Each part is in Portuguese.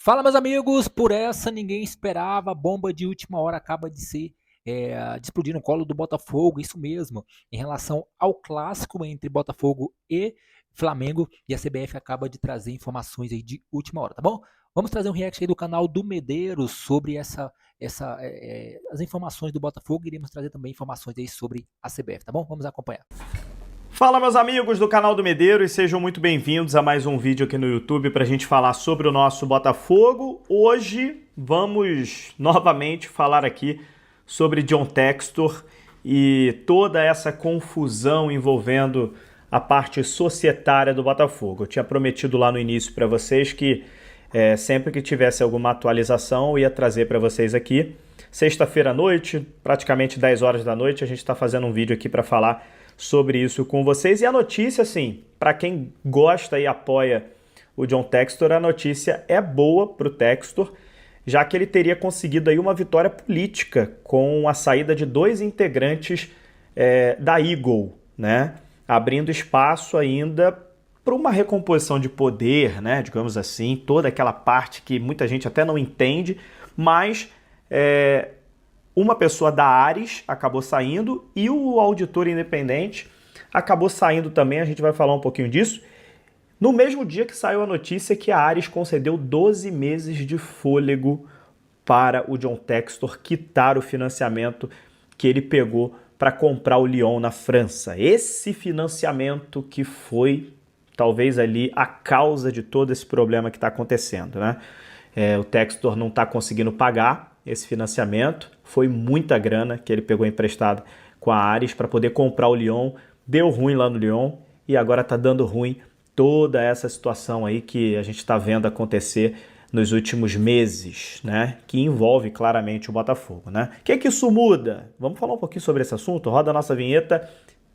Fala, meus amigos, por essa ninguém esperava, a bomba de última hora acaba de explodir no colo do Botafogo, isso mesmo, em relação ao clássico entre Botafogo e Flamengo, e a CBF acaba de trazer informações aí de última hora, tá bom? Vamos trazer um react aí do canal do Medeiros sobre as informações do Botafogo, e iremos trazer também informações aí sobre a CBF, tá bom? Vamos acompanhar. Fala, meus amigos do canal do Medeiros, sejam muito bem-vindos a mais um vídeo aqui no YouTube para a gente falar sobre o nosso Botafogo. Hoje vamos novamente falar aqui sobre John Textor e toda essa confusão envolvendo a parte societária do Botafogo. Eu tinha prometido lá no início para vocês que sempre que tivesse alguma atualização eu ia trazer para vocês aqui. Sexta-feira à noite, praticamente 10 horas da noite, a gente está fazendo um vídeo aqui para falar sobre isso com vocês. E a notícia, assim, para quem gosta e apoia o John Textor, a notícia é boa para o Textor, já que ele teria conseguido aí uma vitória política com a saída de dois integrantes da Eagle, né? Abrindo espaço ainda para uma recomposição de poder, né? Digamos assim, toda aquela parte que muita gente até não entende, mas uma pessoa da Ares acabou saindo e o auditor independente acabou saindo também, a gente vai falar um pouquinho disso. No mesmo dia que saiu a notícia que a Ares concedeu 12 meses de fôlego para o John Textor quitar o financiamento que ele pegou para comprar o Lyon na França. Esse financiamento que foi, talvez ali, a causa de todo esse problema que está acontecendo, né? O Textor não está conseguindo pagar esse financiamento, foi muita grana que ele pegou emprestado com a Ares para poder comprar o Lyon, deu ruim lá no Lyon e agora está dando ruim toda essa situação aí que a gente está vendo acontecer nos últimos meses, né? Que envolve claramente o Botafogo, né? O que é que isso muda? Vamos falar um pouquinho sobre esse assunto? Roda a nossa vinheta,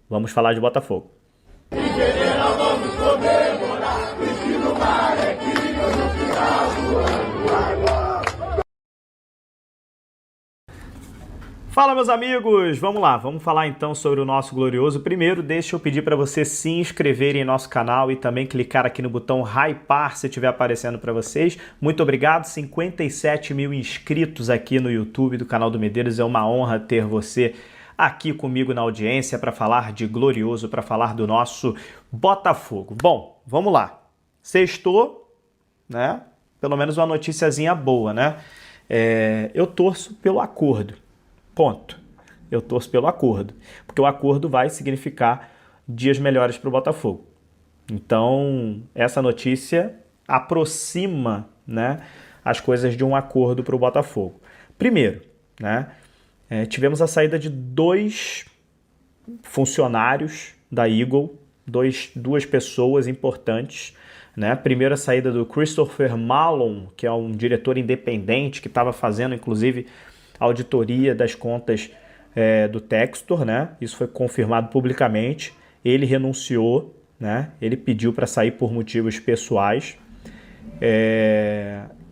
vamos falar de Botafogo. Vamos comemorar, no mar é que no final do ano. Fala, meus amigos, vamos lá, vamos falar então sobre o nosso glorioso. Primeiro, deixa eu pedir para você se inscrever em nosso canal e também clicar aqui no botão hypar se estiver aparecendo para vocês. Muito obrigado, 57 mil inscritos aqui no YouTube do canal do Medeiros, é uma honra ter você aqui comigo na audiência para falar de glorioso, para falar do nosso Botafogo. Bom, vamos lá, sextou, né? Pelo menos uma noticiazinha boa, né? Eu torço pelo acordo. Ponto. Eu torço pelo acordo, porque o acordo vai significar dias melhores para o Botafogo. Então, essa notícia aproxima, né, as coisas de um acordo para o Botafogo. Primeiro, né, tivemos a saída de dois funcionários da Eagle, duas pessoas importantes, né? Primeiro a saída do Christopher Malone, que é um diretor independente que estava fazendo, inclusive, auditoria das contas do Textor, né? Isso foi confirmado publicamente. Ele renunciou, né? Ele pediu para sair por motivos pessoais.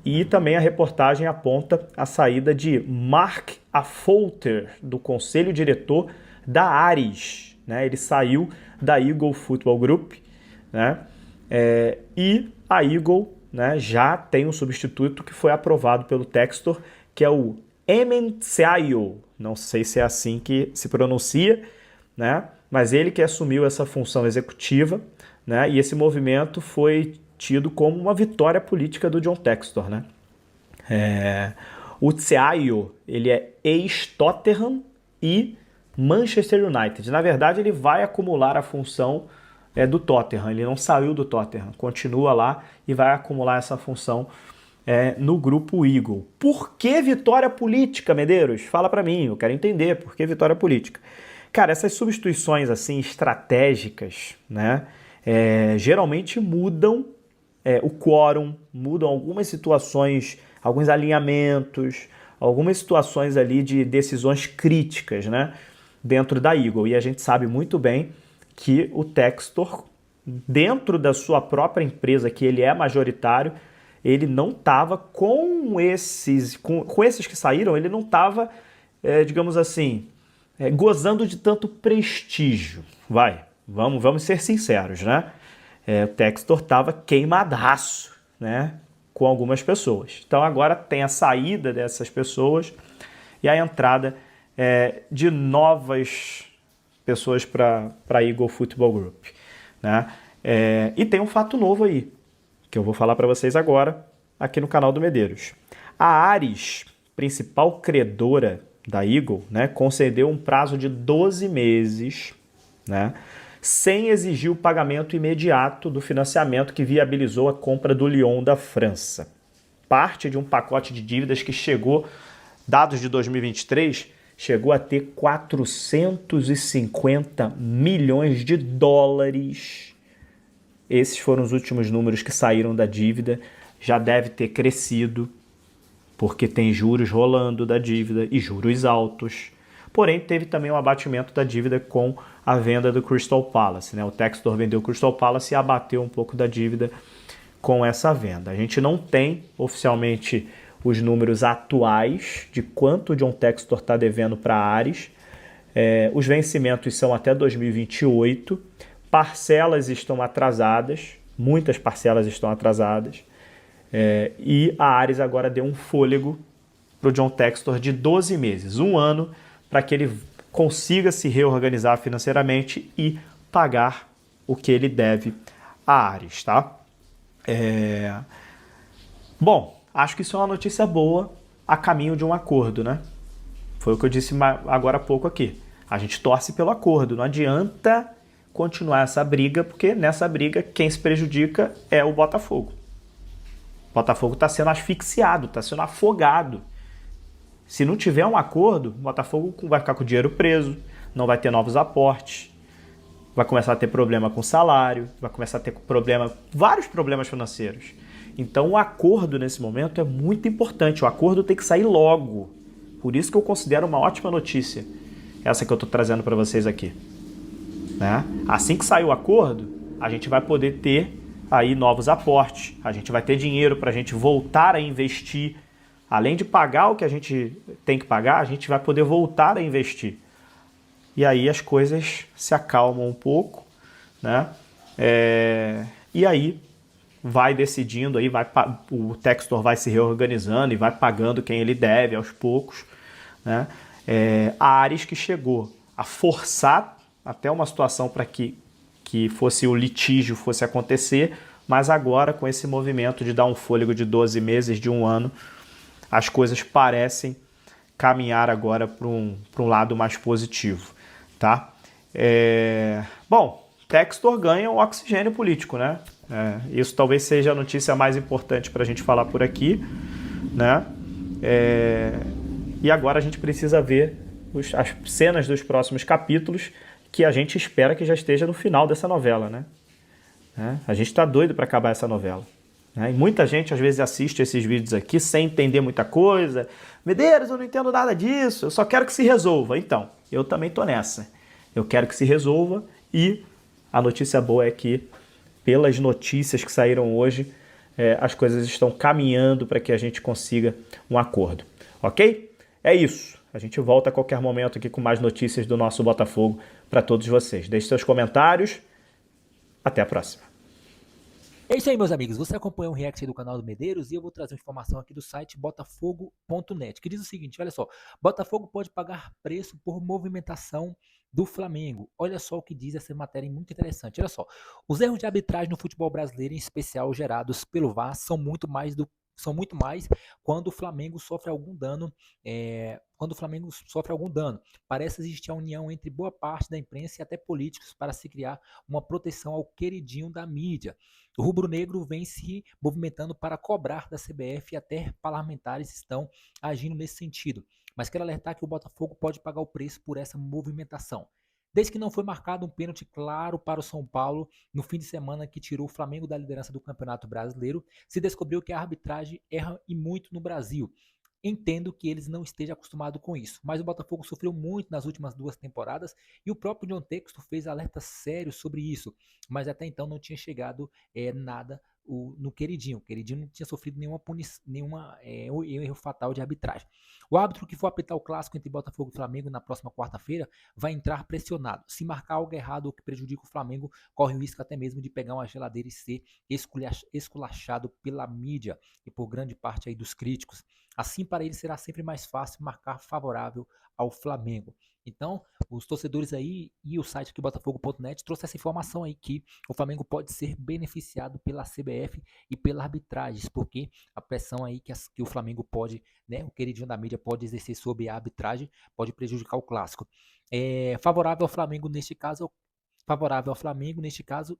E também a reportagem aponta a saída de Mark Affolter, do conselho diretor da Ares, né? Ele saiu da Eagle Football Group, né? E a Eagle, né, já tem um substituto que foi aprovado pelo Textor, que é o Emen Seayo, não sei se é assim que se pronuncia, né? Mas ele que assumiu essa função executiva, né? E esse movimento foi tido como uma vitória política do John Textor, né? O Seayo, ele é ex-Tottenham e Manchester United. Na verdade, ele vai acumular a função do Tottenham, ele não saiu do Tottenham, continua lá e vai acumular essa função no grupo Eagle. Por que vitória política, Medeiros? Fala pra mim, eu quero entender por que vitória política. Cara, essas substituições assim estratégicas, né, geralmente mudam o quórum, mudam algumas situações, alguns alinhamentos, algumas situações ali de decisões críticas, né, dentro da Eagle. E a gente sabe muito bem que o Textor, dentro da sua própria empresa, que ele é majoritário, ele não estava com esses que saíram, ele não estava, digamos assim, gozando de tanto prestígio. Vamos ser sinceros, né? O Textor estava queimadaço, né? com algumas pessoas. Então agora tem a saída dessas pessoas e a entrada de novas pessoas para a Eagle Football Group, né? E tem um fato novo aí, que eu vou falar para vocês agora, aqui no canal do Medeiros. A Ares, principal credora da Eagle, né, concedeu um prazo de 12 meses, né, sem exigir o pagamento imediato do financiamento que viabilizou a compra do Lyon da França. Parte de um pacote de dívidas que chegou, dados de 2023, chegou a ter 450 milhões de dólares. Esses foram os últimos números que saíram da dívida. Já deve ter crescido, porque tem juros rolando da dívida e juros altos. Porém, teve também um abatimento da dívida com a venda do Crystal Palace, né? O Textor vendeu o Crystal Palace e abateu um pouco da dívida com essa venda. A gente não tem oficialmente os números atuais de quanto o John Textor está devendo para a Ares. Os vencimentos são até 2028. Parcelas estão atrasadas, muitas parcelas estão atrasadas. E a Ares agora deu um fôlego para o John Textor de 12 meses, um ano, para que ele consiga se reorganizar financeiramente e pagar o que ele deve à Ares, tá? Bom, acho que isso é uma notícia boa a caminho de um acordo, né? Foi o que eu disse agora há pouco aqui. A gente torce pelo acordo, não adianta continuar essa briga, porque nessa briga quem se prejudica é o Botafogo. O Botafogo está sendo asfixiado, está sendo afogado. Se não tiver um acordo, o Botafogo vai ficar com o dinheiro preso, não vai ter novos aportes, vai começar a ter problema com salário, vai começar a ter vários problemas financeiros. Então o acordo nesse momento é muito importante, o acordo tem que sair logo. Por isso que eu considero uma ótima notícia essa que eu estou trazendo para vocês aqui, né? Assim que sair o acordo, a gente vai poder ter aí novos aportes, a gente vai ter dinheiro para a gente voltar a investir. Além de pagar o que a gente tem que pagar, a gente vai poder voltar a investir. E aí as coisas se acalmam um pouco, né? E aí vai decidindo, aí o Textor vai se reorganizando e vai pagando quem ele deve aos poucos, né? A Ares que chegou a forçar até uma situação para que fosse o litígio fosse acontecer, mas agora com esse movimento de dar um fôlego de 12 meses, de um ano, as coisas parecem caminhar agora para um lado mais positivo, tá? Bom, Textor ganha um oxigênio político, né? Isso talvez seja a notícia mais importante para a gente falar por aqui, né? E agora a gente precisa ver as cenas dos próximos capítulos, que a gente espera que já esteja no final dessa novela, né? A gente está doido para acabar essa novela. E muita gente às vezes assiste esses vídeos aqui sem entender muita coisa. Medeiros, eu não entendo nada disso, eu só quero que se resolva. Então, eu também tô nessa. Eu quero que se resolva e a notícia boa é que, pelas notícias que saíram hoje, as coisas estão caminhando para que a gente consiga um acordo. Ok? É isso. A gente volta a qualquer momento aqui com mais notícias do nosso Botafogo para todos vocês. Deixe seus comentários. Até a próxima. É isso aí, meus amigos. Você acompanha o react aí do canal do Medeiros e eu vou trazer uma informação aqui do site botafogo.net, que diz o seguinte, olha só, Botafogo pode pagar preço por movimentação do Flamengo. Olha só o que diz essa matéria muito interessante. Olha só, os erros de arbitragem no futebol brasileiro, em especial gerados pelo VAR, são muito mais quando o Flamengo sofre algum dano. Parece existir a união entre boa parte da imprensa e até políticos para se criar uma proteção ao queridinho da mídia. O rubro-negro vem se movimentando para cobrar da CBF e até parlamentares estão agindo nesse sentido. Mas quero alertar que o Botafogo pode pagar o preço por essa movimentação. Desde que não foi marcado um pênalti claro para o São Paulo no fim de semana que tirou o Flamengo da liderança do Campeonato Brasileiro, se descobriu que a arbitragem erra e muito no Brasil. Entendo que eles não estejam acostumados com isso, mas o Botafogo sofreu muito nas últimas 2 temporadas e o próprio John Textor fez alerta sério sobre isso, mas até então não tinha chegado nada no Queridinho. O Queridinho não tinha sofrido um erro fatal de arbitragem. O árbitro que for apitar o clássico entre Botafogo e Flamengo na próxima quarta-feira vai entrar pressionado. Se marcar algo errado ou que prejudica o Flamengo, corre o risco até mesmo de pegar uma geladeira e ser esculachado pela mídia e por grande parte aí dos críticos. Assim, para ele será sempre mais fácil marcar favorável ao Flamengo. Então, os torcedores aí e o site aqui, botafogo.net, trouxe essa informação aí que o Flamengo pode ser beneficiado pela CBF e pela arbitragem, porque a pressão aí que o Flamengo pode, né, o queridinho da mídia pode exercer sobre a arbitragem, pode prejudicar o clássico. Favorável ao Flamengo neste caso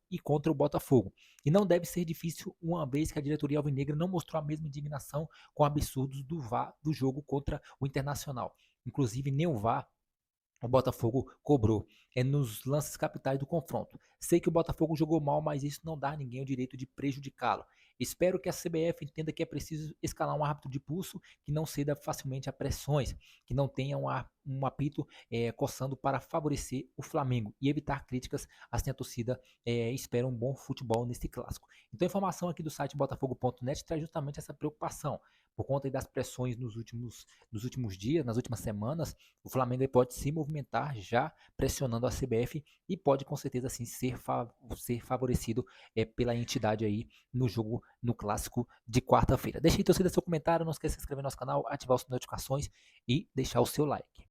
e contra o Botafogo. E não deve ser difícil, uma vez que a diretoria alvinegra não mostrou a mesma indignação com absurdos do jogo contra o Internacional. Inclusive, nem o VAR o Botafogo cobrou nos lances capitais do confronto. Sei que o Botafogo jogou mal, mas isso não dá a ninguém o direito de prejudicá-lo. Espero que a CBF entenda que é preciso escalar um árbitro de pulso que não ceda facilmente a pressões, que não tenha um apito coçando para favorecer o Flamengo e evitar críticas. Assim a torcida espera um bom futebol nesse clássico. Então a informação aqui do site botafogo.net traz justamente essa preocupação. Por conta das pressões nos últimos dias, nas últimas semanas, o Flamengo pode se movimentar já pressionando a CBF e pode com certeza assim ser favorecido pela entidade aí no jogo, no clássico de quarta-feira. Deixe aí, torcida, seu comentário, não esqueça de se inscrever no nosso canal, ativar as notificações e deixar o seu like.